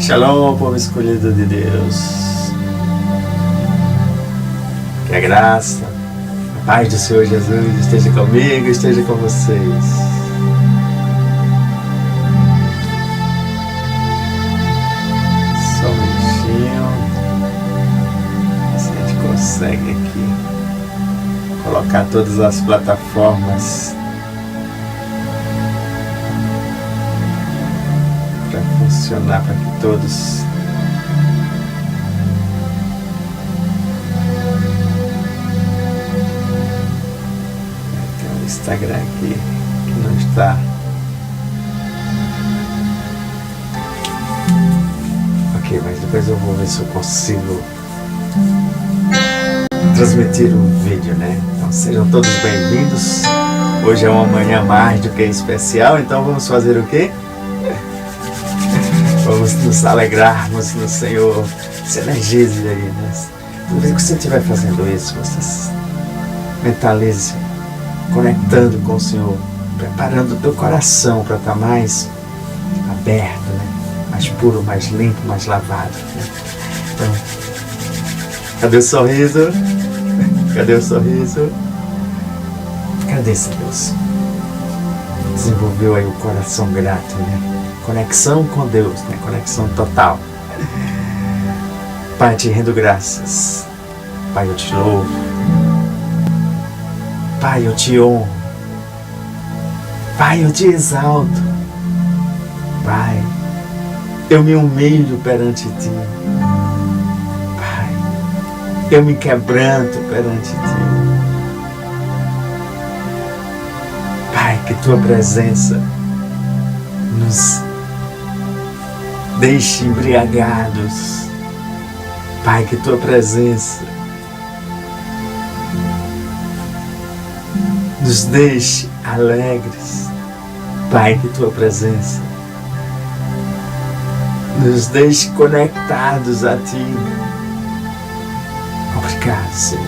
Shalom, povo escolhido de Deus. Que a graça, a paz do Senhor Jesus esteja comigo, esteja com vocês. Só um minutinho. Se a gente consegue aqui colocar todas as plataformas para funcionar, para que todos tem um Instagram aqui que não está. Ok, mas depois eu vou ver se eu consigo transmitir um vídeo, né? Então sejam todos bem-vindos. Hoje é uma manhã mais do que especial, então vamos fazer o quê? Vamos nos alegrarmos no Senhor. Se energize aí, né? Toda vez que você estiver fazendo isso, você mentalize, conectando com o Senhor, preparando o teu coração para estar mais aberto, né? Mais puro, mais limpo, mais lavado, né? Então, cadê o sorriso? Cadê o sorriso? Agradeça a Deus. Desenvolveu aí o coração grato, né? Conexão com Deus, né? Conexão total. Pai, te rendo graças. Pai, eu te louvo. Pai, eu te honro. Pai, eu te exalto. Pai, eu me humilho perante ti. Pai, eu me quebranto perante ti. Pai, que tua presença nos deixe embriagados. Pai, que tua presença nos deixe alegres. Pai, que tua presença nos deixe conectados a ti. Obrigado, Senhor.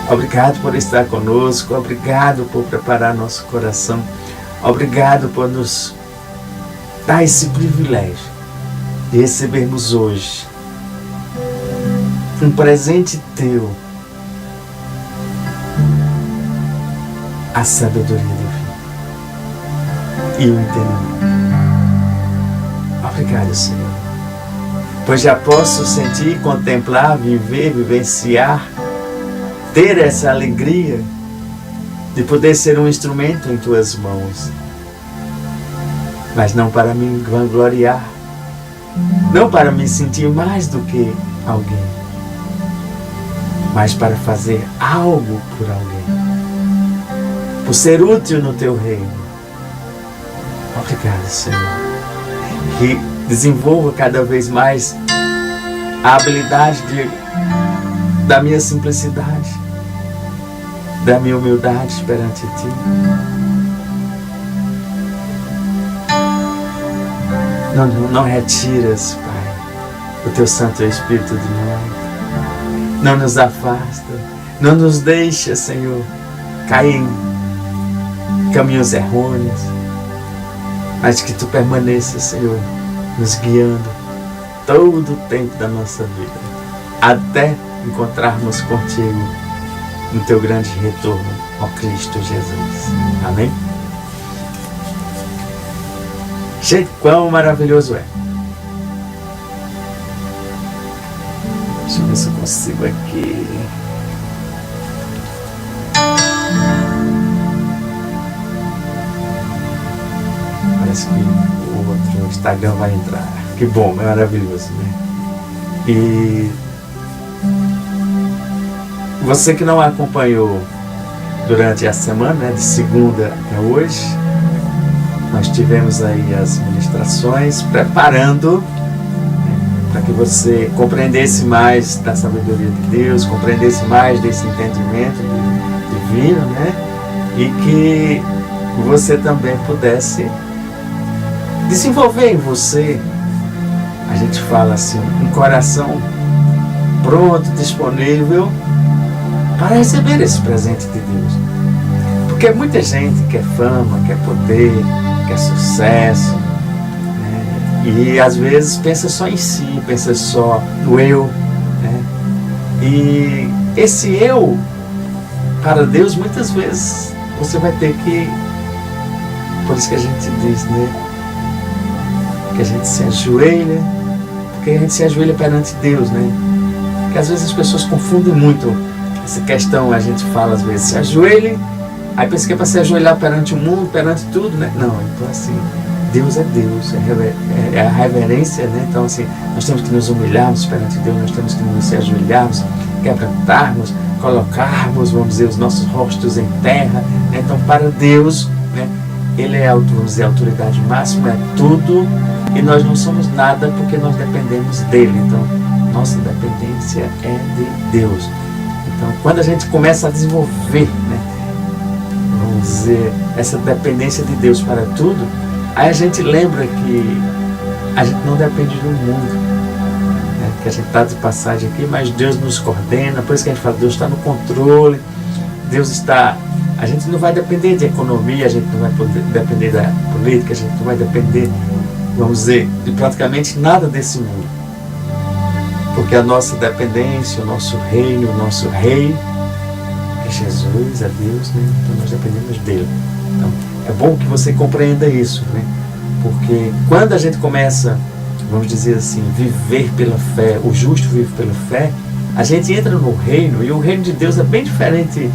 Obrigado por estar conosco. Obrigado por preparar nosso coração. Obrigado por nos dar esse privilégio de recebermos hoje um presente teu, a sabedoria divina e o entendimento. Obrigado, Senhor, pois já posso sentir, contemplar, viver, vivenciar, ter essa alegria de poder ser um instrumento em tuas mãos. Mas não para me vangloriar, não para me sentir mais do que alguém, mas para fazer algo por alguém, por ser útil no teu reino. Obrigado, Senhor, que desenvolva cada vez mais a habilidade da minha simplicidade, da minha humildade perante ti. Não retiras, Pai, o teu Santo Espírito de nós. Não nos afasta. Não nos deixa, Senhor, cair em caminhos errôneos. Mas que tu permaneças, Senhor, nos guiando todo o tempo da nossa vida, até encontrarmos contigo no teu grande retorno, ó Cristo Jesus. Amém? Gente, quão maravilhoso é. Deixa eu ver se eu consigo aqui. Parece que o Instagram vai entrar. Que bom, é maravilhoso, né? E você que não acompanhou durante a semana, né, de segunda até hoje, nós tivemos aí as ministrações preparando, né, para que você compreendesse mais da sabedoria de Deus, compreendesse mais desse entendimento divino, né? E que você também pudesse desenvolver em você, a gente fala assim, um coração pronto, disponível para receber esse presente de Deus. Porque muita gente quer fama, quer poder, quer sucesso, né? E às vezes pensa só em si, pensa só no eu, né? E esse eu, para Deus, muitas vezes você vai ter que, por isso que a gente diz, né, que a gente se ajoelha, porque a gente se ajoelha perante Deus, né? Porque às vezes as pessoas confundem muito essa questão. A gente fala às vezes, se ajoelhe, aí pensa que é para se ajoelhar perante o mundo, perante tudo, né? Não, então assim, Deus é Deus, é a reverência, né? Então assim, nós temos que nos humilharmos perante Deus, nós temos que nos ajoelharmos, quebrantarmos, colocarmos, vamos dizer, os nossos rostos em terra, né? Então para Deus, né, Ele é, vamos dizer, a autoridade máxima, é tudo, e nós não somos nada porque nós dependemos dEle. Então nossa dependência é de Deus. Então quando a gente começa a desenvolver, né, vamos dizer, essa dependência de Deus para tudo, aí a gente lembra que a gente não depende do mundo, né? Que a gente está de passagem aqui, mas Deus nos coordena. Por isso que a gente fala, Deus está no controle, Deus está... A gente não vai depender de economia, a gente não vai poder depender da política, a gente não vai depender, vamos dizer, de praticamente nada desse mundo. Porque a nossa dependência, o nosso reino, o nosso rei é Jesus, é Deus, né? Então nós dependemos dele. Então, é bom que você compreenda isso, né? Porque quando a gente começa, vamos dizer assim, viver pela fé, o justo vive pela fé, a gente entra no reino, e o reino de Deus é bem diferente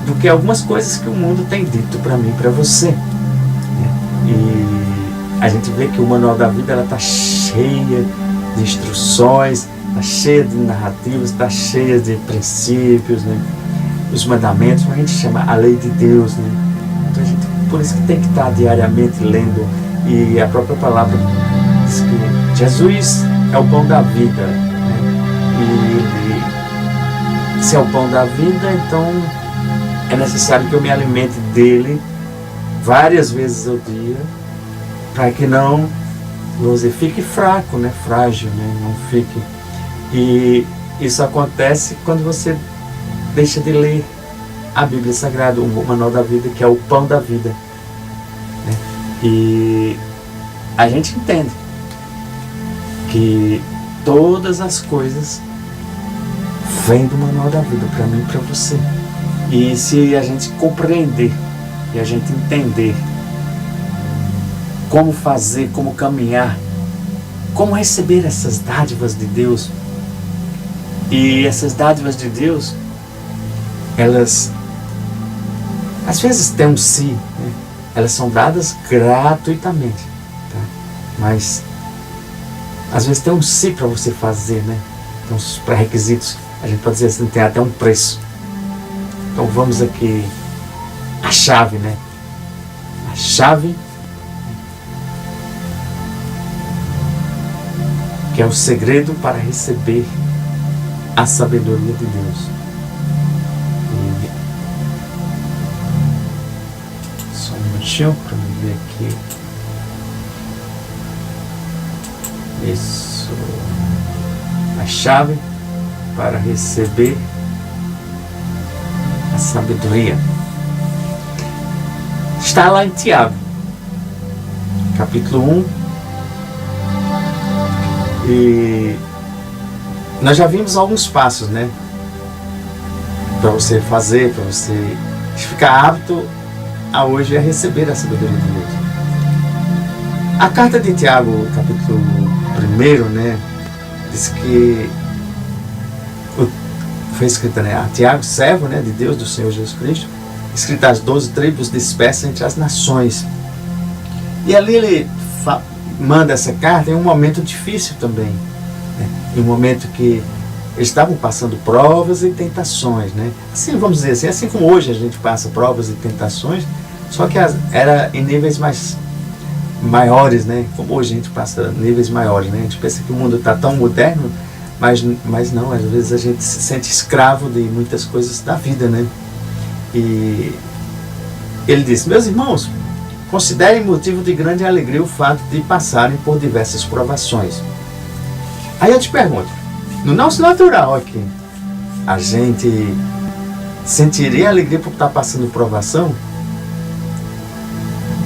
do que algumas coisas que o mundo tem dito para mim e para você, né? E a gente vê que o manual da vida está cheia de instruções, está cheia de narrativas, está cheia de princípios, né? Os mandamentos, a gente chama a lei de Deus, né? Então a gente, por isso que tem que estar diariamente lendo, e a própria palavra diz que Jesus é o pão da vida, né? E se é o pão da vida, então é necessário que eu me alimente dele várias vezes ao dia, para que não, vamos dizer, fique fraco, né? Frágil, né? Não fique. E isso acontece quando você deixa de ler a Bíblia Sagrada, o manual da vida, que é o pão da vida, né? E a gente entende que todas as coisas vêm do manual da vida, para mim e para você. E se a gente compreender e a gente entender como fazer, como caminhar, como receber essas dádivas de Deus, e essas dádivas de Deus, elas às vezes têm um si, né? Elas são dadas gratuitamente, tá? Mas às vezes tem um si para você fazer, né? Então os pré-requisitos, a gente pode dizer assim, tem até um preço. Então vamos aqui, a chave, né? A chave, que é o segredo para receber a sabedoria de Deus. E só um minutinho para me ver aqui. Isso. A chave para receber a sabedoria está lá em Tiago, capítulo 1. E nós já vimos alguns passos, né? Para você fazer, para você ficar apto a hoje a receber a sabedoria de Deus. A carta de Tiago, capítulo 1, né? Diz que foi escrita, né? A Tiago, servo, né, de Deus, do Senhor Jesus Cristo, escrita às 12 tribos dispersas entre as nações. E ali ele manda essa carta em um momento difícil também, né? Em um momento que eles estavam passando provas e tentações, né? Assim, vamos dizer assim, assim como hoje a gente passa provas e tentações, só que era em níveis maiores, né? Como hoje a gente passa níveis maiores, né? A gente pensa que o mundo está tão moderno, mas não, às vezes a gente se sente escravo de muitas coisas da vida, né? E ele disse: meus irmãos, considerem motivo de grande alegria o fato de passarem por diversas provações. Aí eu te pergunto, no nosso natural aqui, a gente sentiria alegria por estar passando provação?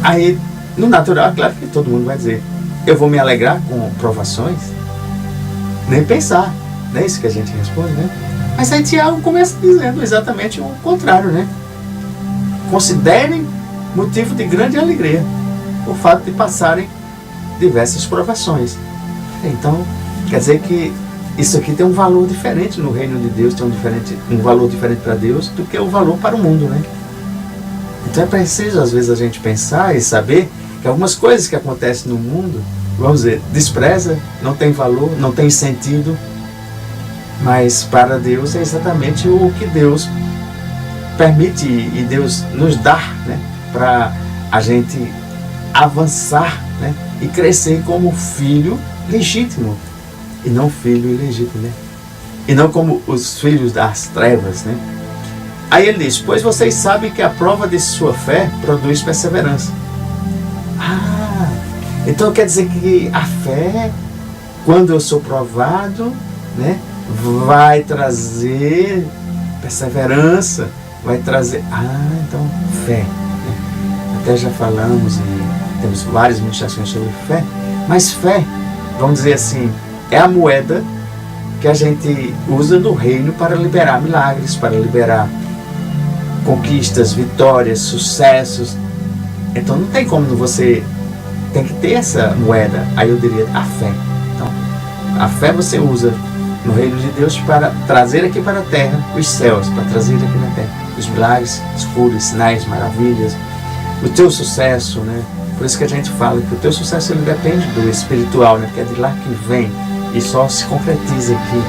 Aí, no natural, é claro que todo mundo vai dizer, eu vou me alegrar com provações? Nem pensar. Não é isso que a gente responde, né? Mas aí Tiago começa dizendo exatamente o contrário, né? Considerem motivo de grande alegria o fato de passarem diversas provações. Então, quer dizer que isso aqui tem um valor diferente no reino de Deus, tem um valor diferente para Deus do que o valor para o mundo, né? Então é preciso, às vezes, a gente pensar e saber que algumas coisas que acontecem no mundo, vamos dizer, despreza, não tem valor, não tem sentido, mas para Deus é exatamente o que Deus permite e Deus nos dá, né, para a gente avançar, né, e crescer como filho legítimo e não filho ilegítimo, né? E não como os filhos das trevas, né? Aí ele diz: pois vocês sabem que a prova de sua fé produz perseverança. Ah, então quer dizer que a fé, quando eu sou provado, né, vai trazer perseverança, vai trazer... então fé, né? Até já falamos e temos várias ministrações sobre fé, mas fé, vamos dizer assim, é a moeda que a gente usa no reino para liberar milagres, para liberar conquistas, vitórias, sucessos. Então não tem como você... tem que ter essa moeda. Aí eu diria a fé. Então, a fé você usa no reino de Deus para trazer aqui para a terra os céus, para trazer aqui na terra os milagres, as curas, sinais, maravilhas, o teu sucesso, né? Por isso que a gente fala que o teu sucesso ele depende do espiritual, né? Que é de lá que vem e só se concretiza aqui.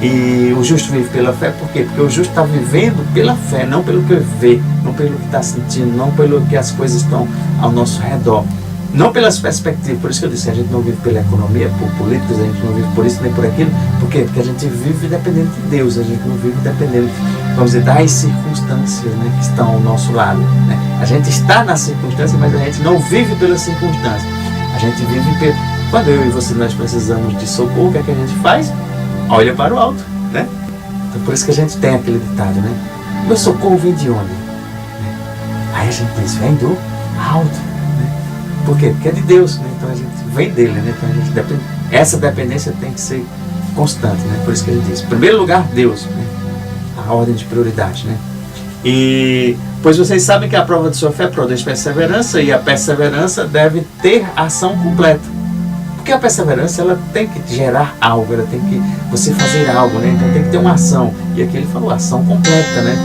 E o justo vive pela fé, por quê? Porque o justo está vivendo pela fé, não pelo que vê, não pelo que está sentindo, não pelo que as coisas estão ao nosso redor, não pelas perspectivas. Por isso que eu disse, a gente não vive pela economia, por políticos, a gente não vive por isso nem por aquilo. Por quê? Porque a gente vive dependendo de Deus, a gente não vive dependendo, vamos dizer, das circunstâncias, né, que estão ao nosso lado, né? A gente está na circunstância, mas a gente não vive pelas circunstâncias. A gente vive pelo... Quando eu e você nós precisamos de socorro, o que é que a gente faz? Olha para o alto, né? Então por isso que a gente tem aquele ditado, né? Meu socorro vem de onde? Aí a gente diz, vem do alto, né? Por quê? Porque é de Deus, né? Então a gente vem dele, né? Então a gente depende. Essa dependência tem que ser constante, né? Por isso que ele diz, em primeiro lugar, Deus, né? A ordem de prioridade, né? E pois vocês sabem que a prova de sua fé produz perseverança, e a perseverança deve ter ação completa. Porque a perseverança, ela tem que gerar algo, ela tem que você fazer algo, né? Então tem que ter uma ação. E aqui ele falou, ação completa, né?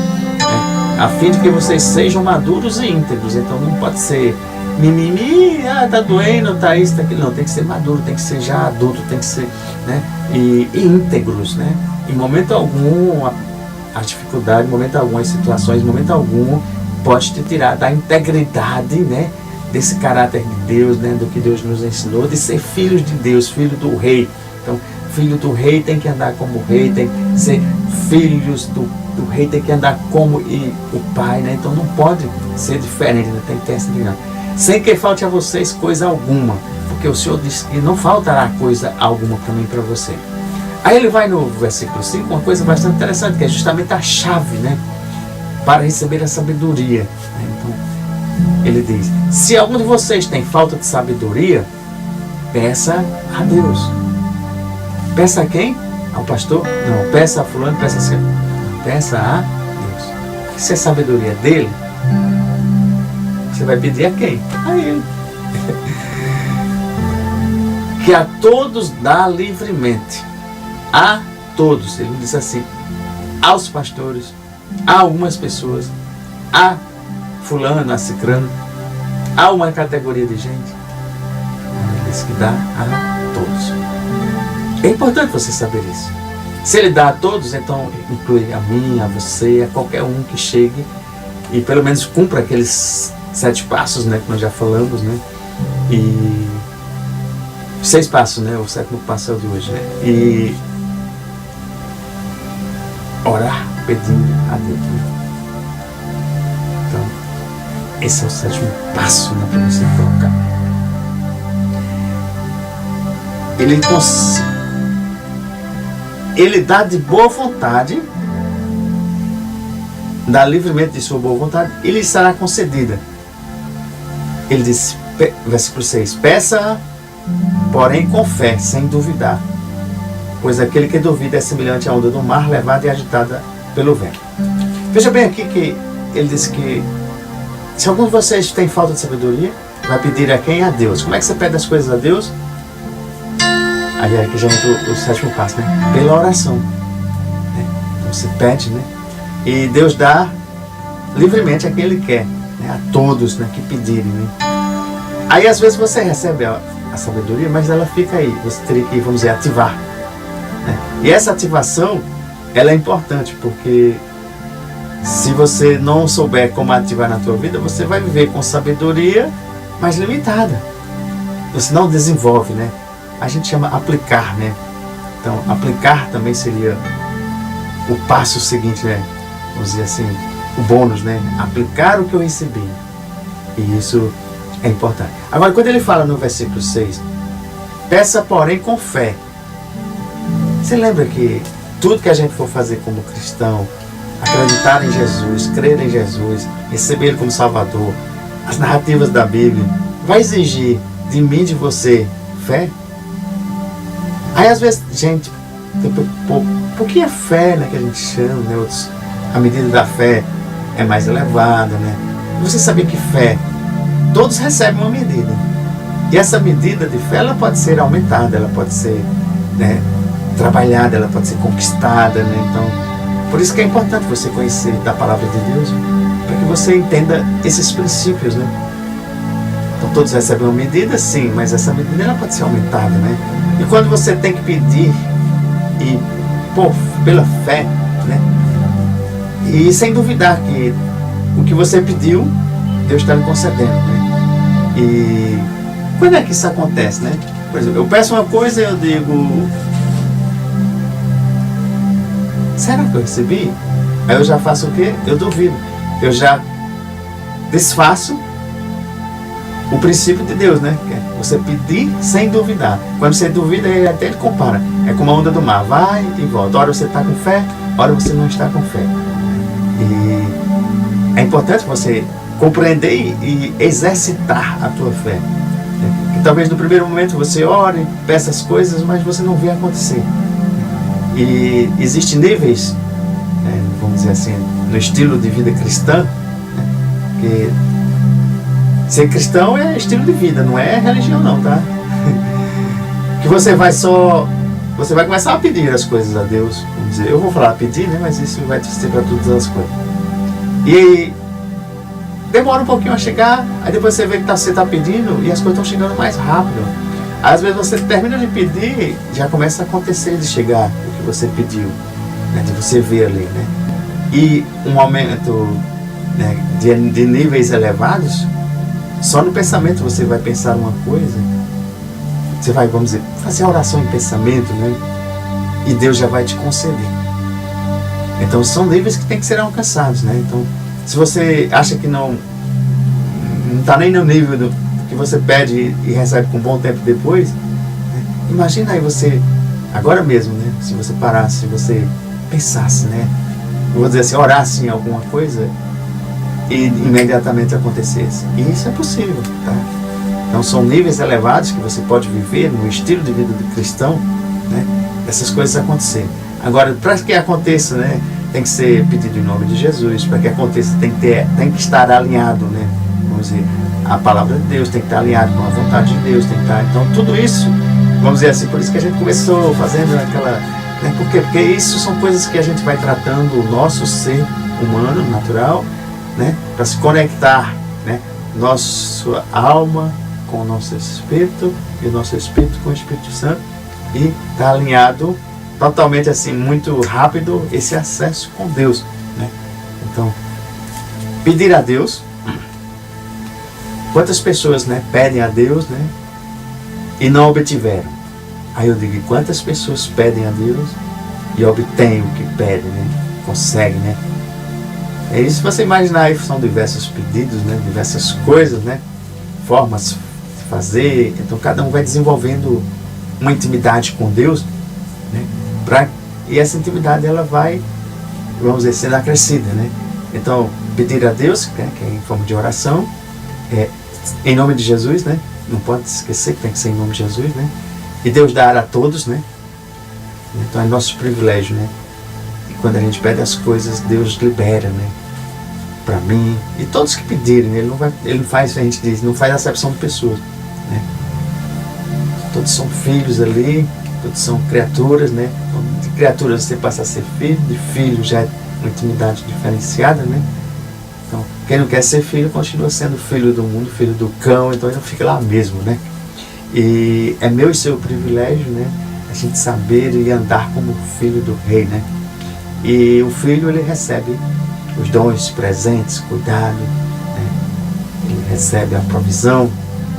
A fim de que vocês sejam maduros e íntegros. Então não pode ser mimimi, tá doendo, tá isso, tá aquilo. Não, tem que ser maduro, tem que ser já adulto, tem que ser, né? E íntegros, né? Em momento algum, a dificuldade, em momento algum, as situações, em momento algum, pode te tirar da integridade, né? Desse caráter de Deus, né, do que Deus nos ensinou, de ser filhos de Deus, filho do rei. Então, filho do rei tem que andar como o rei, tem que ser filhos do rei, tem que andar como o pai, né? Então não pode ser diferente, né? Tem que ter essa dinâmica. Sem que falte a vocês coisa alguma, porque o Senhor disse que não faltará coisa alguma para mim e para você. Aí ele vai no versículo 5, uma coisa bastante interessante, que é justamente a chave, né, para receber a sabedoria, né? Então, ele diz, se algum de vocês tem falta de sabedoria, peça a Deus. Peça a quem? Ao pastor? Não, peça a fulano, peça a seu. Peça a Deus. Se é sabedoria dele, você vai pedir a quem? A ele. Que a todos dá livremente. A todos. Ele diz assim, aos pastores, a algumas pessoas, a fulano, a cicrano, há uma categoria de gente. Ele diz que dá a todos. É importante você saber isso. Se ele dá a todos, então inclui a mim, a você, a qualquer um que chegue e pelo menos cumpra aqueles 7 passos, né, que nós já falamos, né? E 6 passos, né? O 7º passo é o de hoje, né? E orar pedindo a Deus, né? Então, esse é o 7º passo, né, para você colocar. Ele dá de boa vontade, dá livremente de sua boa vontade, e lhe será concedida. Ele diz, versículo 6, peça porém com fé, sem duvidar. Pois aquele que duvida é semelhante à onda do mar, levada e agitada pelo vento. Veja bem aqui que ele diz que se algum de vocês tem falta de sabedoria, vai pedir a quem? A Deus. Como é que você pede as coisas a Deus? Aí é que já entra o sétimo passo, né? Pela oração. Né? Então você pede, né? E Deus dá livremente a quem Ele quer, né? A todos, né, que pedirem, né? Aí às vezes você recebe a sabedoria, mas ela fica aí. Você teria que, vamos dizer, ativar. Né? E essa ativação, ela é importante, porque se você não souber como ativar na tua vida, você vai viver com sabedoria, mas limitada. Você não desenvolve, né? A gente chama aplicar, né? Então, aplicar também seria o passo seguinte, né? Vamos dizer assim, o bônus, né? Aplicar o que eu recebi. E isso é importante. Agora, quando ele fala no versículo 6, peça, porém, com fé. Você lembra que tudo que a gente for fazer como cristão, acreditar em Jesus, crer em Jesus, receber Ele como Salvador, as narrativas da Bíblia, vai exigir de mim, de você, fé? Aí às vezes, gente, por que a fé, né, que a gente chama, né, a medida da fé é mais elevada, né? Você sabia que fé, todos recebem uma medida. E essa medida de fé, ela pode ser aumentada, ela pode ser, né, trabalhada, ela pode ser conquistada, né? Então, por isso que é importante você conhecer da palavra de Deus, para que você entenda esses princípios, né? Então todos recebem uma medida, sim, mas essa medida ela pode ser aumentada, né? E quando você tem que pedir e pela fé, né? E sem duvidar que o que você pediu, Deus está lhe concedendo, né? E quando é que isso acontece, né? Por exemplo, eu peço uma coisa e eu digo, será que eu recebi? Aí eu já faço o quê? Eu duvido. Eu já desfaço o princípio de Deus, né? Que é você pedir sem duvidar. Quando você duvida, ele até compara. É como a onda do mar, vai e volta. Ora você está com fé, ora você não está com fé. E é importante você compreender e exercitar a tua fé. Que talvez no primeiro momento você ore, peça as coisas, mas você não vê acontecer. E existem níveis, vamos dizer assim, no estilo de vida cristã, né, que ser cristão é estilo de vida, não é religião não, tá? Que você vai começar a pedir as coisas a Deus, vamos dizer, eu vou falar pedir, né, mas isso vai ser para todas as coisas. E demora um pouquinho a chegar, aí depois você vê que você está pedindo e as coisas estão chegando mais rápido. Às vezes você termina de pedir, já começa a acontecer de chegar o que você pediu, né, de você ver ali, né? E um aumento, né, de níveis elevados, só no pensamento você vai pensar uma coisa, você vai, vamos dizer, fazer a oração em pensamento, né? E Deus já vai te conceder. Então são níveis que tem que ser alcançados, né? Então, se você acha que não está nem no nível do que você pede e recebe com um bom tempo depois, né? Imagina aí você, agora mesmo, né? Se você parasse, se você pensasse, né? Eu vou dizer assim, orasse em alguma coisa e imediatamente acontecesse. E isso é possível, tá? Então são níveis elevados que você pode viver no estilo de vida do cristão, né? Essas coisas acontecerem. Agora, para que aconteça, né? Tem que ser pedido em nome de Jesus. Para que aconteça, tem que estar alinhado, né? Vamos dizer, a palavra de Deus tem que estar alinhado com a vontade de Deus, tem que estar. Então tudo isso, vamos dizer assim, por isso que a gente começou fazendo aquela, né? Por quê? Porque isso são coisas que a gente vai tratando o nosso ser humano, natural, né? Para se conectar, né? Nossa alma com o nosso espírito e o nosso espírito com o Espírito Santo e está alinhado totalmente assim, muito rápido esse acesso com Deus, né? Então, pedir a Deus. Quantas pessoas, né, pedem a Deus, né, e não obtiveram? Aí eu digo, quantas pessoas pedem a Deus e obtêm o que pedem, né? Conseguem, né? É isso, se você imaginar aí, são diversos pedidos, né? Diversas coisas, né? Formas de fazer. Então cada um vai desenvolvendo uma intimidade com Deus, né? E essa intimidade ela vai, vamos dizer, sendo acrescida, né? Então pedir a Deus, né, que é em forma de oração, em nome de Jesus, né? Não pode esquecer que tem que ser em nome de Jesus, né? E Deus dá a todos, né? Então é nosso privilégio, né? E quando a gente pede as coisas, Deus libera, né? Para mim e todos que pedirem, né? Ele não faz, a gente diz, não faz acepção de pessoas, né? Todos são filhos ali, todos são criaturas, né? De criaturas você passa a ser filho, de filho já é uma intimidade diferenciada, né? Então, quem não quer ser filho continua sendo filho do mundo, filho do cão, então ele fica lá mesmo, né? E é meu e seu privilégio, né? A gente saber e andar como filho do rei, né? E o filho, ele recebe os dons, presentes, cuidado, né? Ele recebe a provisão.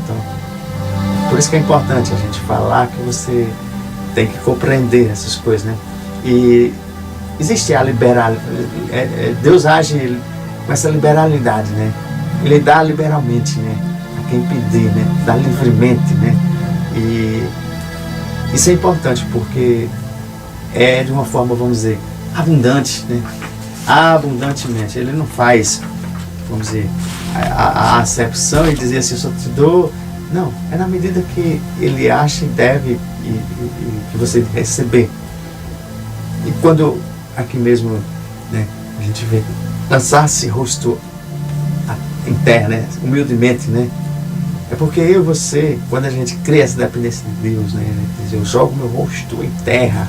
Então, por isso que é importante a gente falar que você tem que compreender essas coisas, né? E existe a Deus age com essa liberalidade, né? Ele dá liberalmente, né? A quem pedir, né? Dá livremente, né? E isso é importante porque é de uma forma, vamos dizer, abundante, né? Abundantemente. Ele não faz, vamos dizer, a acepção e dizer assim, eu só te dou. Não, é na medida que ele acha e deve e que você receber. E quando aqui mesmo, né, a gente vê lançar-se rosto em terra, né, humildemente, né, é porque eu e você, quando a gente cria essa dependência de Deus, né, eu jogo meu rosto em terra,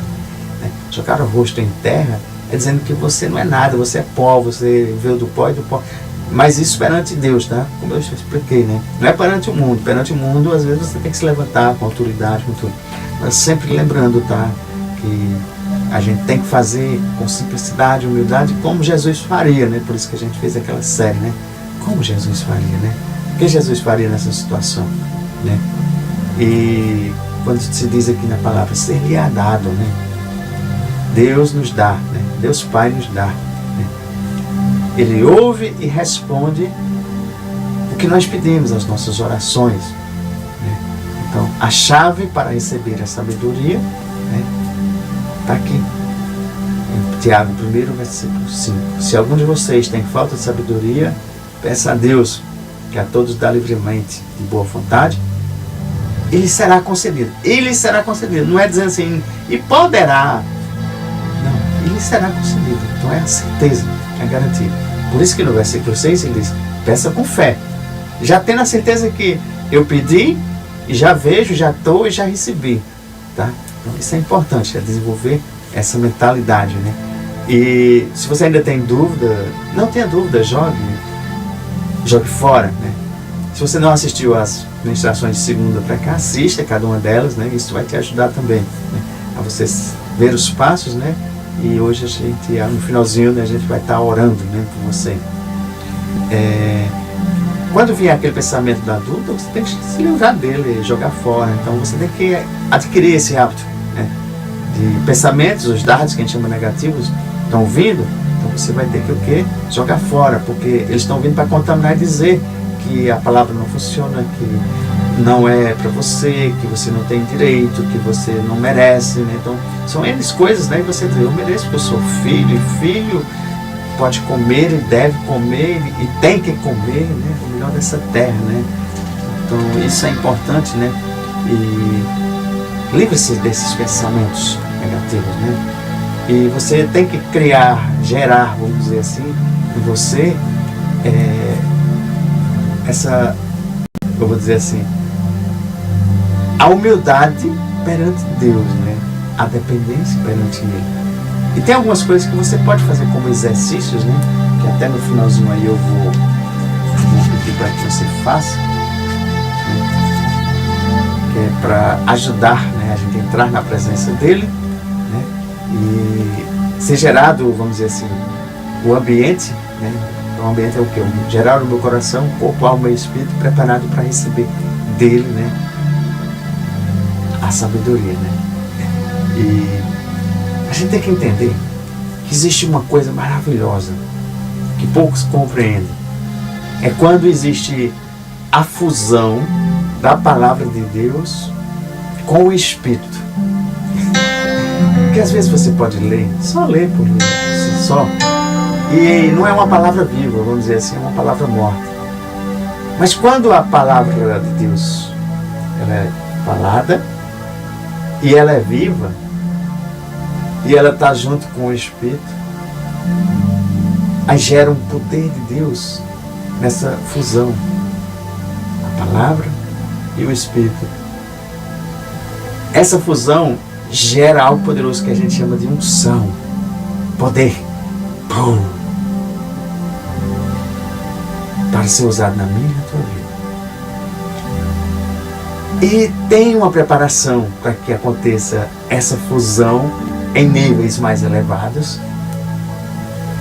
né, jogar o rosto em terra é dizendo que você não é nada, você é pó, você veio do pó e do pó. Mas isso perante Deus, tá? Como eu expliquei, né? Não é perante o mundo. Perante o mundo, às vezes você tem que se levantar com autoridade, com tudo. Mas sempre lembrando, tá? Que a gente tem que fazer com simplicidade, humildade, como Jesus faria, né? Por isso que a gente fez aquela série, né? Como Jesus faria, né? O que Jesus faria nessa situação, né? E quando se diz aqui na palavra, ser-lhe-á dado, né? Deus nos dá, né? Deus Pai nos dá. Ele ouve e responde o que nós pedimos, as nossas orações, né? Então, a chave para receber a sabedoria, né, está aqui. Em Tiago 1, versículo 5. Se algum de vocês tem falta de sabedoria, peça a Deus, que a todos dá livremente, de boa vontade, ele será concedido. Ele será concedido. Não é dizendo assim, e poderá. Não, ele será concedido. Então é a certeza, é a garantia. Por isso que no versículo 6 ele diz, peça com fé. Já tendo a certeza que eu pedi, e já vejo, já estou e já recebi. Tá? Então isso é importante, é desenvolver essa mentalidade, né? E se você ainda tem dúvida, não tenha dúvida, jogue fora, né? Se você não assistiu às ministrações de segunda para cá, assista cada uma delas, né? Isso vai te ajudar também, né? A você ver os passos, né? E hoje a gente, no finalzinho, né, a gente vai estar orando, né, por você. Quando vier aquele pensamento da dúvida, você tem que se livrar dele, jogar fora. Então você tem que adquirir esse hábito, né, de pensamentos, os dardos que a gente chama negativos, estão vindo. Então você vai ter que o quê? Jogar fora, porque eles estão vindo para contaminar e dizer que a palavra não funciona, que não é para você, que você não tem direito, que você não merece, né? Então são N coisas, né? E você diz, eu mereço porque eu sou filho, e filho pode comer e deve comer e tem que comer, né? O melhor dessa terra, né? Então isso é importante, né? E livre-se desses pensamentos negativos, né? E você tem que criar, gerar, vamos dizer assim, em você essa, eu vou dizer assim, a humildade perante Deus, né? A dependência perante Ele. E tem algumas coisas que você pode fazer como exercícios, né? Que até no finalzinho aí eu vou pedir para que você faça, né? Que é para ajudar, né, a gente a entrar na presença dEle, né? E ser gerado, vamos dizer assim, o ambiente, né? O ambiente é o quê? Gerar no meu coração, corpo, alma e espírito preparado para receber dele, né, a sabedoria, né? E a gente tem que entender que existe uma coisa maravilhosa que poucos compreendem. É quando existe a fusão da palavra de Deus com o Espírito. Porque às vezes você pode ler, só ler por ler, só. E não é uma palavra viva, vamos dizer assim, é uma palavra morta. Mas quando a palavra de Deus ela é falada e ela é viva e ela está junto com o Espírito, aí gera um poder de Deus nessa fusão, a palavra e o Espírito. Essa fusão gera algo poderoso que a gente chama de unção, poder, pum, para ser usado na minha e na tua vida. E tem uma preparação para que aconteça essa fusão em níveis mais elevados.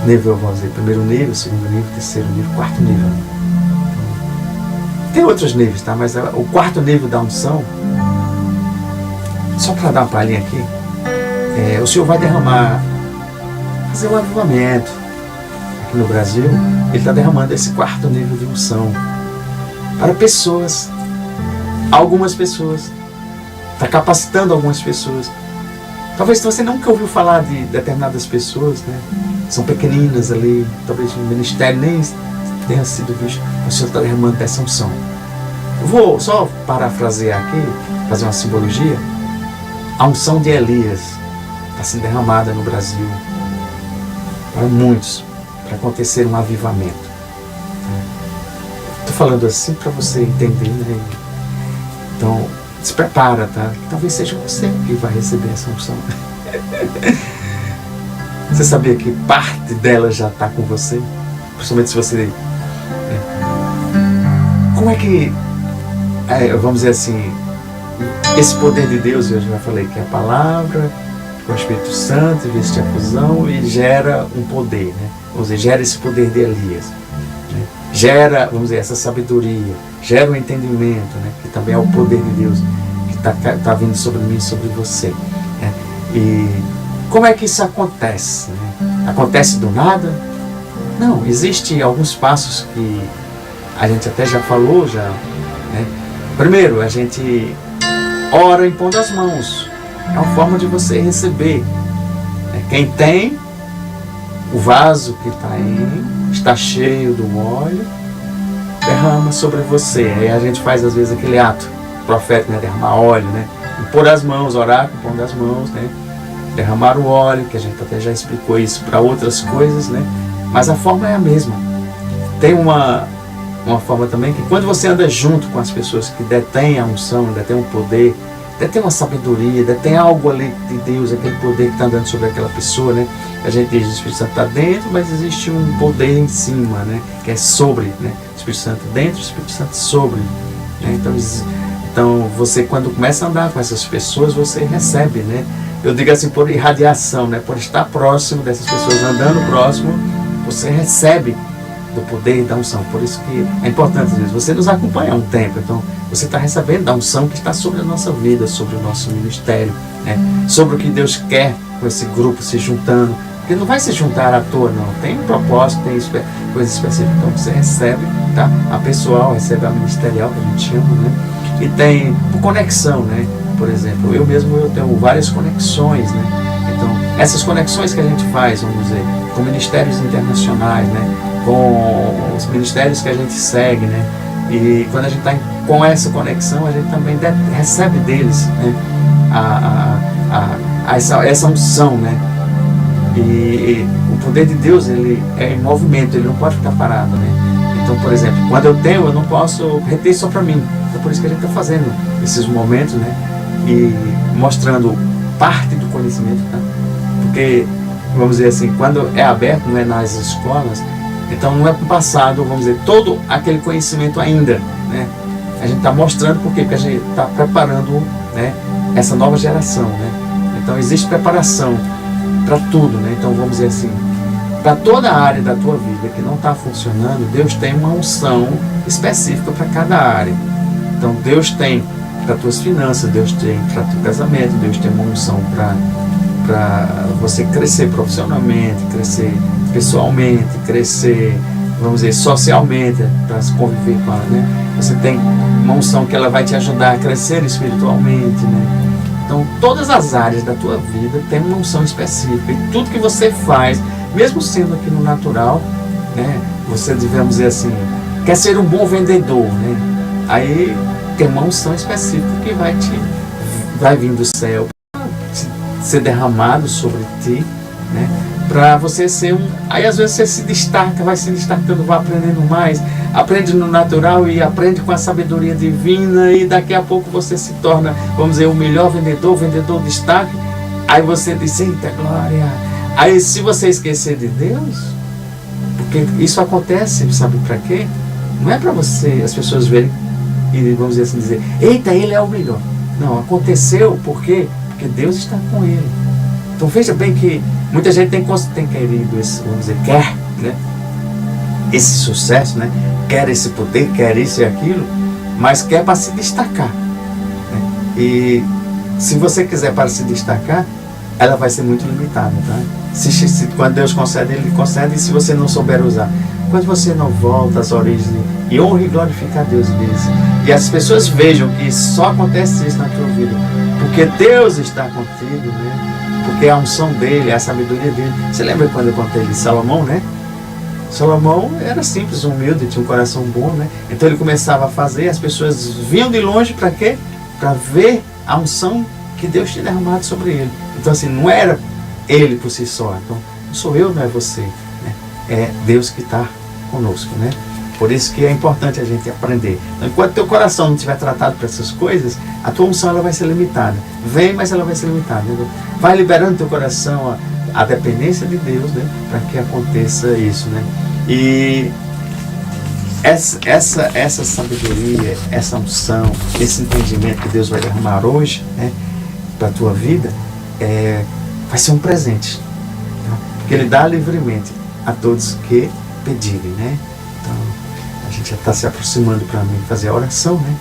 Nível, vamos dizer, primeiro nível, segundo nível, terceiro nível, quarto nível. Tem outros níveis, tá? Mas o quarto nível da unção, só para dar uma palhinha aqui, o Senhor vai derramar, fazer um avivamento. Aqui no Brasil, Ele está derramando esse quarto nível de unção para pessoas, algumas pessoas, está capacitando algumas pessoas. Talvez você nunca ouviu falar de determinadas pessoas, né? São pequeninas ali, talvez o ministério nem tenha sido visto. O Senhor está derramando dessa unção. Eu vou só parafrasear aqui, fazer uma simbologia. A unção de Elias está sendo derramada no Brasil para muitos, para acontecer um avivamento. Estou falando assim para você entender, né? Então, se prepara, tá? Talvez seja você que vai receber essa unção. Você sabia que parte dela já está com você? Principalmente se você... Como é que, vamos dizer assim, esse poder de Deus, eu já falei que é a palavra, com o Espírito Santo, existe a fusão e gera um poder, né? Vamos dizer, gera esse poder de Elias, né? Gera, vamos dizer, essa sabedoria, gera o entendimento, né? Que também é o poder de Deus que está vindo sobre mim e sobre você, né? E como é que isso acontece, né? Acontece do nada? Não, existem alguns passos que a gente até já falou, né? Primeiro, a gente ora impondo as mãos. É uma forma de você receber. Quem tem o vaso que está cheio do óleo, derrama sobre você. Aí a gente faz às vezes aquele ato profético, né? Derramar óleo, né? Impor as mãos, orar impondo as mãos, né? Derramar o óleo, que a gente até já explicou isso para outras coisas, né? Mas a forma é a mesma. Tem uma forma também que quando você anda junto com as pessoas que detêm a unção, detêm o poder, detêm uma sabedoria, detêm algo ali de Deus, aquele poder que está andando sobre aquela pessoa, né? A gente diz que o Espírito Santo está dentro, mas existe um poder em cima, né? Que é sobre, né? O Espírito Santo dentro, o Espírito Santo sobre, né? Então você, quando começa a andar com essas pessoas, você recebe, né? Eu digo assim, por irradiação, né? Por estar próximo dessas pessoas, andando próximo, você recebe do poder e da unção. Por isso que é importante, às vezes, você nos acompanha há um tempo. Então, você está recebendo da unção que está sobre a nossa vida, sobre o nosso ministério, né? Sobre o que Deus quer com esse grupo se juntando. Porque não vai se juntar à toa, não. Tem um propósito, tem coisa específica. Então, você recebe, tá? A pessoal recebe a ministerial, que a gente chama, né? E tem por conexão, né? Por exemplo, eu tenho várias conexões, né? Então, essas conexões que a gente faz, vamos dizer, com ministérios internacionais, né? Com os ministérios que a gente segue, né? E quando a gente está com essa conexão, a gente também recebe deles, né? Essa unção, né? E o poder de Deus, ele é em movimento, ele não pode ficar parado, né? Então, por exemplo, quando eu tenho, eu não posso reter só para mim. Então, por isso que a gente está fazendo esses momentos, né? E mostrando parte do conhecimento, tá? Porque, vamos dizer assim, quando é aberto, não é nas escolas, então não é para o passado, vamos dizer, todo aquele conhecimento ainda, né? A gente está mostrando por quê? Porque a gente está preparando, né, essa nova geração, né? Então existe preparação para tudo, né? Então vamos dizer assim, para toda a área da tua vida que não está funcionando, Deus tem uma unção específica para cada área. Então Deus tem para tuas finanças, Deus tem para teu casamento, Deus tem uma unção para você crescer profissionalmente, crescer pessoalmente, crescer, vamos dizer, socialmente, para se conviver com ela, né? Você tem uma unção que ela vai te ajudar a crescer espiritualmente, né? Então, todas as áreas da tua vida tem uma unção específica. E tudo que você faz, mesmo sendo aqui no natural, né? Você, devemos dizer assim, quer ser um bom vendedor, né? Aí tem uma unção específica que vai vir do céu, ser derramado sobre ti, né? Para você ser um... Aí às vezes você se destaca, vai se destacando, vai aprendendo mais, aprende no natural e aprende com a sabedoria divina, e daqui a pouco você se torna, vamos dizer, o melhor vendedor, vendedor destaque. Aí você diz, eita glória. Aí se você esquecer de Deus, porque isso acontece, sabe para quê? Não é para você, as pessoas verem e, vamos dizer assim, dizer, eita, ele é o melhor. Não, aconteceu porque Deus está com ele. Então veja bem que muita gente tem querido esse, vamos dizer, quer, né, esse sucesso, né, quer esse poder, quer isso e aquilo, mas quer para se destacar, né? E se você quiser para se destacar, ela vai ser muito limitada, tá? Quando Deus concede, Ele concede, e se você não souber usar, quando você não volta às origens e honra e glorifica a Deus mesmo, e as pessoas vejam que só acontece isso na tua vida, porque Deus está contigo, né? Porque a unção dele, a sabedoria dele. Você lembra quando eu contei de Salomão, né? Salomão era simples, humilde, tinha um coração bom, né? Então ele começava a fazer, as pessoas vinham de longe para quê? Para ver a unção que Deus tinha derramado sobre ele. Então assim, não era ele por si só. Então, não sou eu, não é você, né? É Deus que está conosco, né? Por isso que é importante a gente aprender. Então, enquanto teu coração não estiver tratado para essas coisas, a tua unção ela vai ser limitada. Vem, mas ela vai ser limitada. Né? Vai liberando teu coração a dependência de Deus, né? Para que aconteça isso, né? E essa sabedoria, essa unção, esse entendimento que Deus vai derramar hoje, né, para a tua vida, vai ser um presente, tá? Porque Ele dá livremente a todos que pedirem, né? Então, a gente já está se aproximando para mim fazer a oração, né?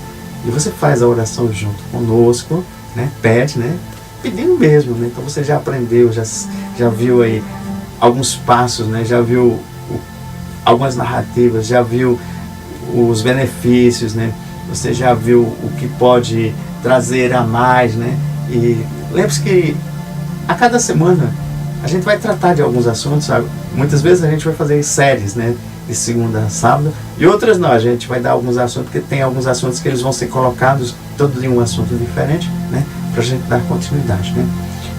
E você faz a oração junto conosco, né? Pede, né? Pedindo mesmo, né? Então você já aprendeu, já viu aí alguns passos, né? Já viu algumas narrativas, já viu os benefícios, né? Você já viu o que pode trazer a mais, né? E lembre-se que a cada semana a gente vai tratar de alguns assuntos, sabe? Muitas vezes a gente vai fazer séries, né? De segunda a sábado, e outras não, a gente vai dar alguns assuntos, porque tem alguns assuntos que eles vão ser colocados todos em um assunto diferente, né? Pra gente dar continuidade, né?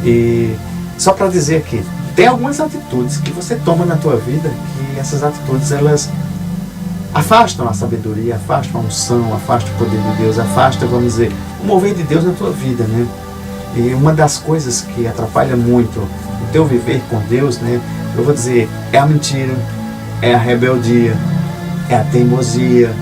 E só para dizer que tem algumas atitudes que você toma na tua vida, que essas atitudes elas afastam a sabedoria, afastam a unção, afastam o poder de Deus, afastam, vamos dizer, o mover de Deus na tua vida, né? E uma das coisas que atrapalha muito o teu viver com Deus, né? Eu vou dizer, é a mentira, é a rebeldia, é a teimosia,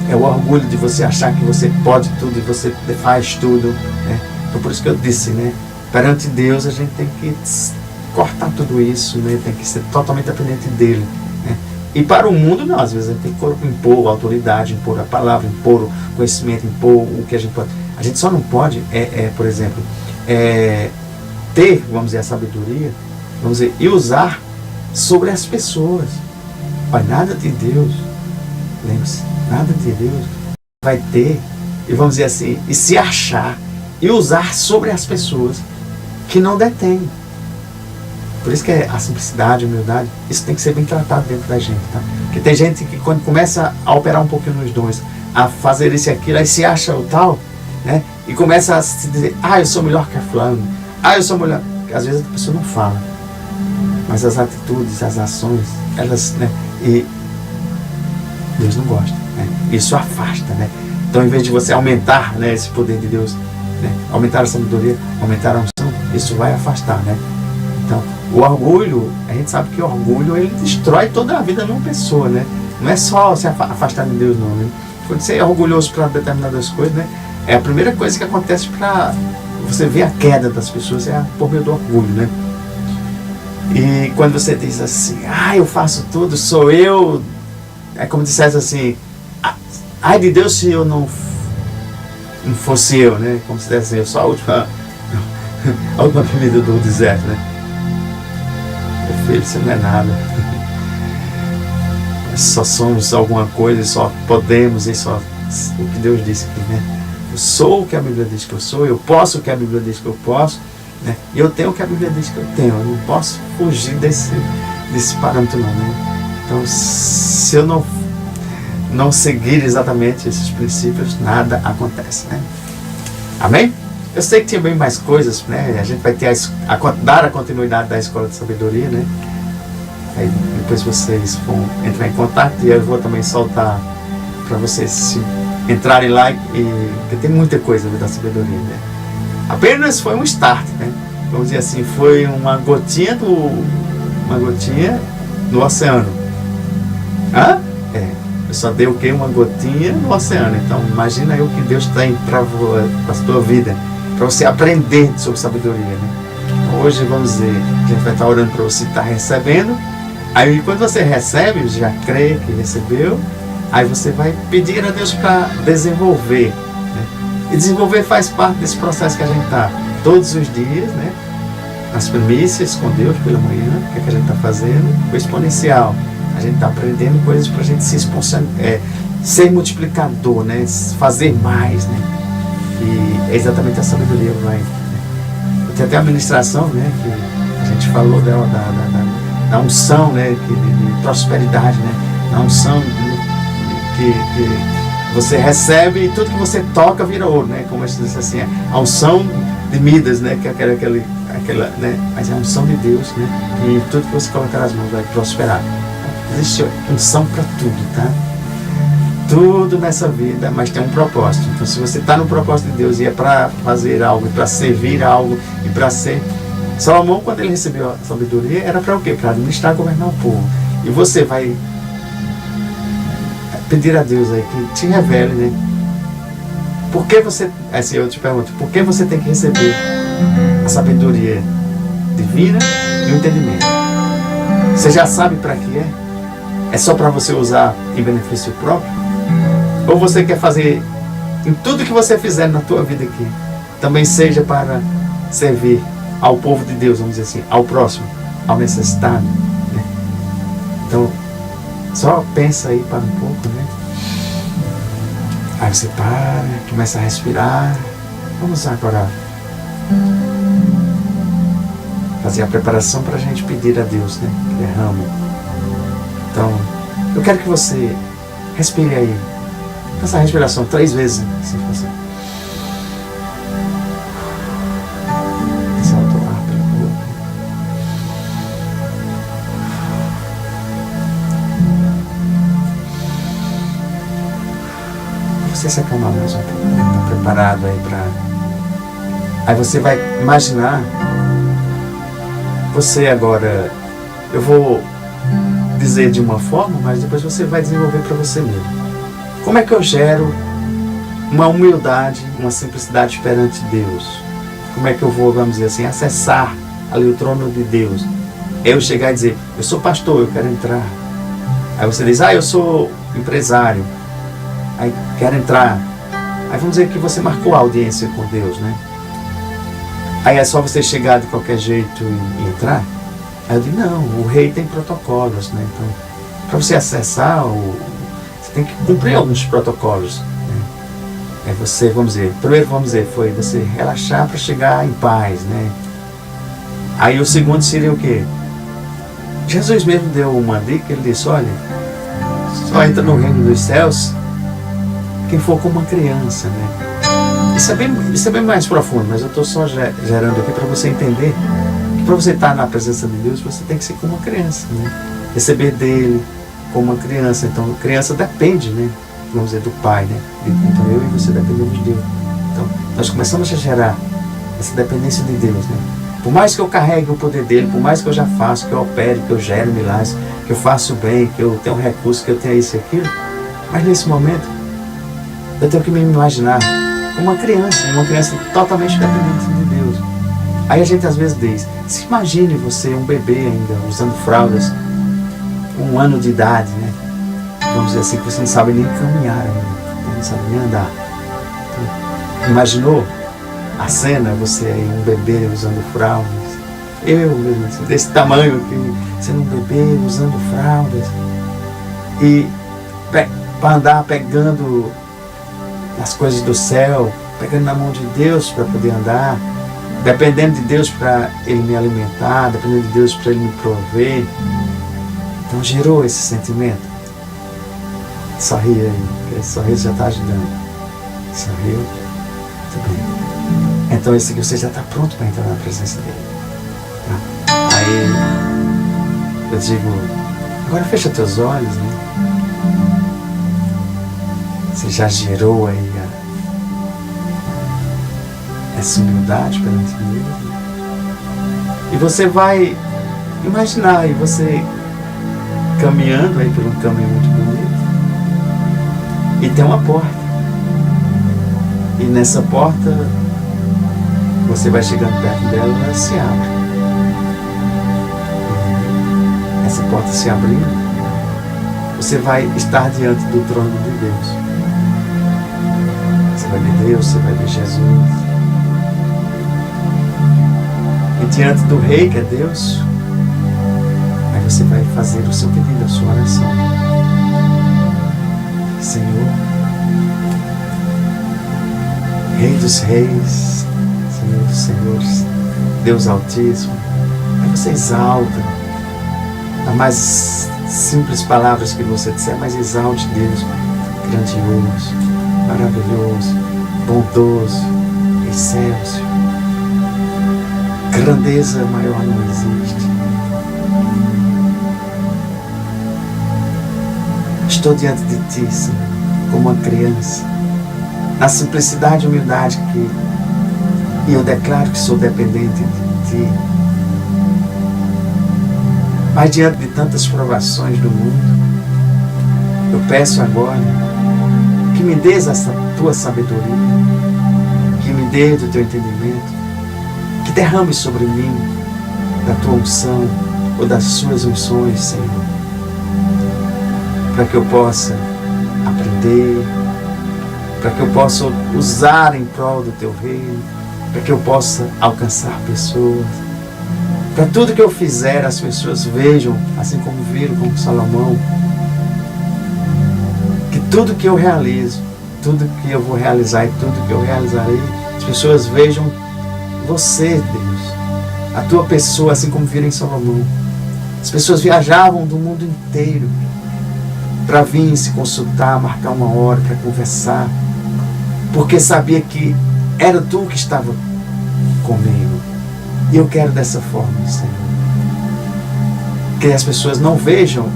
é o orgulho de você achar que você pode tudo e você faz tudo, né? Então por isso que eu disse, né? Perante Deus a gente tem que cortar tudo isso, né? Tem que ser totalmente dependente dele, né? E para o mundo não, às vezes a gente tem que impor a autoridade, impor a palavra, impor o conhecimento, impor o que a gente pode. A gente só não pode, por exemplo, ter, vamos dizer, a sabedoria, vamos dizer, e usar sobre as pessoas. Olha, nada de Deus, lembre-se, nada de Deus vai ter, e vamos dizer assim, e se achar, e usar sobre as pessoas que não detêm. Por isso que a simplicidade, a humildade, isso tem que ser bem tratado dentro da gente, tá? Porque tem gente que quando começa a operar um pouquinho nos dons, a fazer isso e aquilo, aí se acha o tal, né? E começa a se dizer, eu sou melhor que a fulano, eu sou melhor. Às vezes a pessoa não fala, mas as atitudes, as ações, elas, né? E Deus não gosta, né? Isso afasta, né? Então, em vez de você aumentar, né, esse poder de Deus, né, aumentar a sabedoria, aumentar a unção, isso vai afastar, né? Então, o orgulho, a gente sabe que o orgulho, ele destrói toda a vida de uma pessoa, né? Não é só se afastar de Deus, não, né? Quando você é orgulhoso para determinadas coisas, né, é a primeira coisa que acontece para você ver a queda das pessoas, por meio do orgulho, né? E quando você diz assim, eu faço tudo, sou eu, é como se dissesse assim, ai de Deus se eu não fosse eu, né? Como se dissesse assim, eu sou a última comida do deserto, né? Meu filho, você não é nada. Nós só somos alguma coisa, só podemos, e só o que Deus disse aqui, né? Eu sou o que a Bíblia diz que eu sou, eu posso o que a Bíblia diz que eu posso, né? E eu tenho o que a Bíblia diz que eu tenho, eu não posso fugir desse parâmetro não, né? Então, se eu não não seguir exatamente esses princípios, nada acontece, né? Amém? Eu sei que tinha bem mais coisas, né? A gente vai ter dar a continuidade da Escola de Sabedoria, né? Aí depois vocês vão entrar em contato e eu vou também soltar para vocês entrarem lá porque tem muita coisa da sabedoria, né? Apenas foi um start, né? Vamos dizer assim, foi uma gotinha no oceano. Hã? Eu só dei o quê? Uma gotinha no oceano. Então imagina aí o que Deus tem para a sua vida, para você aprender sobre sabedoria, né? Então, hoje vamos dizer, a gente vai estar orando para você estar recebendo. Aí quando você recebe, já crê que recebeu, aí você vai pedir a Deus para desenvolver, né? E desenvolver faz parte desse processo que a gente está todos os dias, né? Nas primícias com Deus pela manhã, o que a gente está fazendo? O exponencial. A gente está aprendendo coisas para a gente ser multiplicador, né? Fazer mais, né? E é exatamente a sabedoria vai. Né? Tem até a ministração, né? Que a gente falou dela, da unção, né? De prosperidade, né? Da unção que você recebe e tudo que você toca vira ouro, né? Como a gente diz assim, a unção de Midas, né? Que é aquela, né? Mas é a unção de Deus, né? E tudo que você colocar nas mãos vai prosperar. Existe unção para tudo, tá? Tudo nessa vida, mas tem um propósito. Então, se você está no propósito de Deus e é para fazer algo, para servir algo e para ser... Salomão, quando ele recebeu a sabedoria, era para o quê? Para administrar e governar o povo. E você vai pedir a Deus aí que te revele, né? Por que você... Assim, eu te pergunto, por que você tem que receber a sabedoria divina e o entendimento? Você já sabe para que é? É só para você usar em benefício próprio? Ou você quer fazer em tudo que você fizer na tua vida aqui, também seja para servir ao povo de Deus, vamos dizer assim, ao próximo, ao necessitado, né? Então, só pensa aí para um pouco, né? Aí você para, começa a respirar. Vamos agora fazer a preparação para a gente pedir a Deus, né? Que derrama. Então, eu quero que você respire aí. Faça a respiração 3 vezes. Assim, solta o ar pela boca. Você se acalmar mais um pouco. Está preparado aí para... Aí você vai imaginar. Você agora... Eu vou dizer de uma forma, mas depois você vai desenvolver para você mesmo. Como é que eu gero uma humildade, uma simplicidade perante Deus? Como é que eu vou, vamos dizer assim, acessar ali o trono de Deus? Eu chegar e dizer, eu sou pastor, eu quero entrar. Aí você diz, eu sou empresário, aí quero entrar. Aí vamos dizer que você marcou a audiência com Deus, né? Aí é só você chegar de qualquer jeito e entrar? Aí eu digo, não, o rei tem protocolos, né? Então, para você acessar, você tem que cumprir alguns protocolos, né? É você, vamos dizer, primeiro foi você relaxar para chegar em paz, né? Aí o segundo seria o quê? Jesus mesmo deu uma dica, ele disse, olha, só entra no reino dos céus quem for como uma criança, né? Isso é bem mais profundo, mas eu estou só gerando aqui para você entender que para você estar na presença de Deus, você tem que ser como uma criança, né? Receber dele como uma criança. Então, a criança depende, né? Vamos dizer, do pai, né? Então, eu e você dependemos de Deus. Então, nós começamos a gerar essa dependência de Deus, né? Por mais que eu carregue o poder dele, por mais que eu já faça, que eu opere, que eu gere milagres, que eu faça o bem, que eu tenha um recurso, que eu tenha isso e aquilo, mas nesse momento, eu tenho que me imaginar como uma criança totalmente dependente de Deus. Aí a gente às vezes diz, se imagine você, um bebê ainda, usando fraldas, com 1 ano de idade, né? Vamos dizer assim, que você não sabe nem caminhar ainda, não sabe nem andar. Então, imaginou a cena, você aí, um bebê usando fraldas, eu mesmo, assim, desse tamanho, sendo um bebê usando fraldas, e para andar pegando as coisas do céu, pegando na mão de Deus para poder andar, dependendo de Deus para Ele me alimentar, dependendo de Deus para Ele me prover. Então gerou esse sentimento. Sorri aí, porque esse sorriso já está ajudando. Sorriu? Muito bem. Então esse aqui você já está pronto para entrar na presença dele. Tá? Aí eu digo, agora fecha teus olhos, né? Você já gerou aí essa humildade perante ele. E você vai imaginar aí você caminhando aí por um caminho muito bonito. E tem uma porta. E nessa porta você vai chegando perto dela e ela se abre. E essa porta se abrindo, você vai estar diante do trono de Deus. Você vai ver Deus, você vai ver Jesus. E diante do Rei, que é Deus, aí você vai fazer o seu pedido, a sua oração. Senhor, Rei dos Reis, Senhor dos Senhores, Deus Altíssimo, aí você exalta as mais simples palavras que você disser, mas exalte Deus, grandioso, maravilhoso, bondoso, excelso. Grandeza maior não existe. Estou diante de Ti, Senhor, como uma criança, na simplicidade e humildade e eu declaro que sou dependente de Ti. Mas diante de tantas provações do mundo, eu peço agora que me dês essa Tua sabedoria, que me dê do Teu entendimento, que derrame sobre mim da Tua unção ou das Suas unções, Senhor, para que eu possa aprender, para que eu possa usar em prol do Teu reino, para que eu possa alcançar pessoas, para tudo que eu fizer as pessoas vejam, assim como viram com Salomão, que tudo que eu realizo, tudo que eu vou realizar e tudo que eu realizarei, as pessoas vejam Você, Deus, a Tua pessoa, assim como viram em Salomão. As pessoas viajavam do mundo inteiro para vir se consultar, marcar uma hora para conversar, porque sabia que era Tu que estava comigo. E eu quero dessa forma, Senhor, que as pessoas não vejam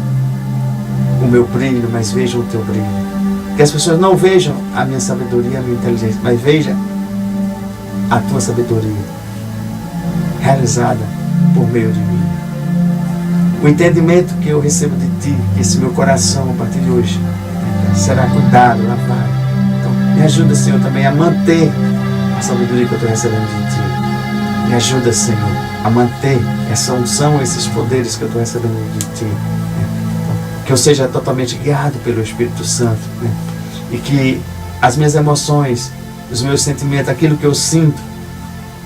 o meu brilho, mas vejam o Teu brilho. Que as pessoas não vejam a minha sabedoria, a minha inteligência, mas vejam a Tua sabedoria realizada por meio de mim. O entendimento que eu recebo de Ti, que esse meu coração a partir de hoje será cuidado, lavado. Então me ajuda, Senhor, também a manter a sabedoria que eu estou recebendo de Ti. Me ajuda, Senhor, a manter essa unção, esses poderes que eu estou recebendo de Ti. Então, que eu seja totalmente guiado pelo Espírito Santo, e que as minhas emoções, os meus sentimentos, aquilo que eu sinto,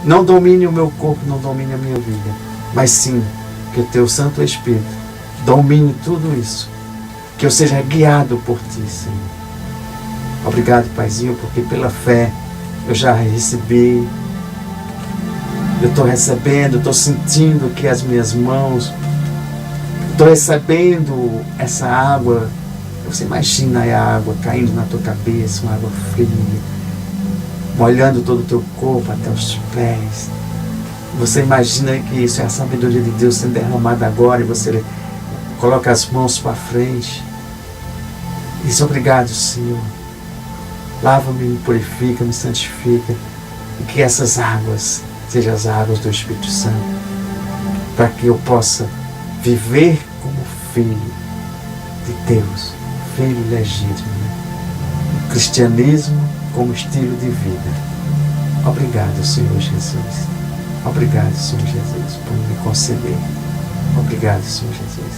não domine o meu corpo, não domine a minha vida, mas sim que o Teu Santo Espírito domine tudo isso, que eu seja guiado por Ti, Senhor. Obrigado, Paizinho, porque pela fé eu já recebi, eu estou recebendo, estou sentindo que as minhas mãos, estou recebendo essa água. Você imagina a água caindo na tua cabeça, uma água fria, molhando todo o teu corpo até os pés. Você imagina que isso é a sabedoria de Deus sendo derramada agora e você coloca as mãos para frente. Isso, obrigado, Senhor. Lava-me, me purifica, me santifica. E que essas águas sejam as águas do Espírito Santo, para que eu possa viver como filho de Deus, filho legítimo, o cristianismo como estilo de vida. Obrigado, Senhor Jesus. Obrigado, Senhor Jesus, por me conceder. Obrigado, Senhor Jesus.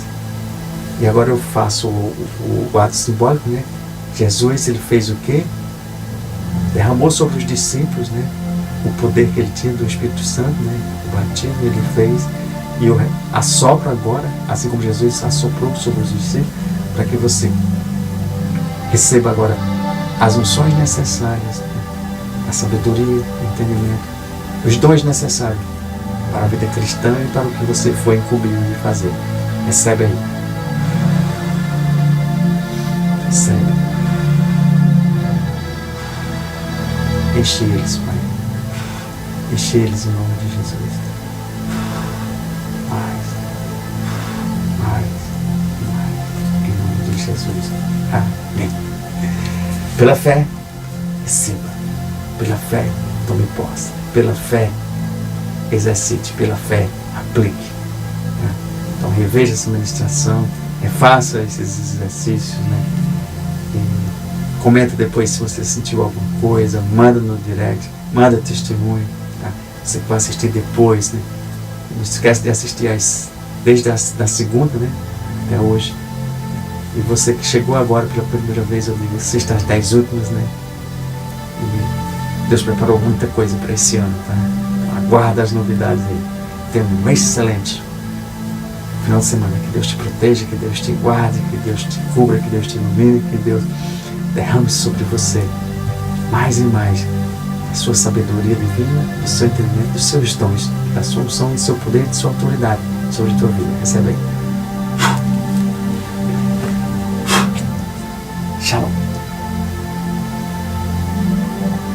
E agora eu faço o ato simbólico, né? Jesus, ele fez o quê? Derramou sobre os discípulos, né? O poder que ele tinha do Espírito Santo, né? O batismo ele fez. E eu assopro agora, assim como Jesus assoprou sobre os discípulos, para que você receba agora as unções necessárias, a sabedoria, o entendimento, os dons necessários para a vida cristã e para o que você foi incumbido de fazer. Recebe aí. Recebe. Enche eles, Pai. Enche eles em nome de Jesus. Mais. Em nome de Jesus. Amém. Pela fé, receba. Pela fé, tome posse. Pela fé, exercite. Pela fé, aplique. Então reveja essa ministração, faça esses exercícios, E comenta depois se você sentiu alguma coisa, manda no direct, manda testemunho, tá? Você vai assistir depois, Não esquece de assistir desde da segunda, até hoje. E você que chegou agora pela primeira vez, eu digo, você está às 10 últimas, E Deus preparou muita coisa para esse ano, tá? Então, aguarda as novidades aí. Tenha um excelente final de semana. Que Deus te proteja, que Deus te guarde, que Deus te cubra, que Deus te ilumine, que Deus derrame sobre você mais e mais a sua sabedoria divina, o seu entendimento, os seus dons, da sua unção, do seu poder, de sua autoridade sobre a tua vida. Recebe aí. Shalom.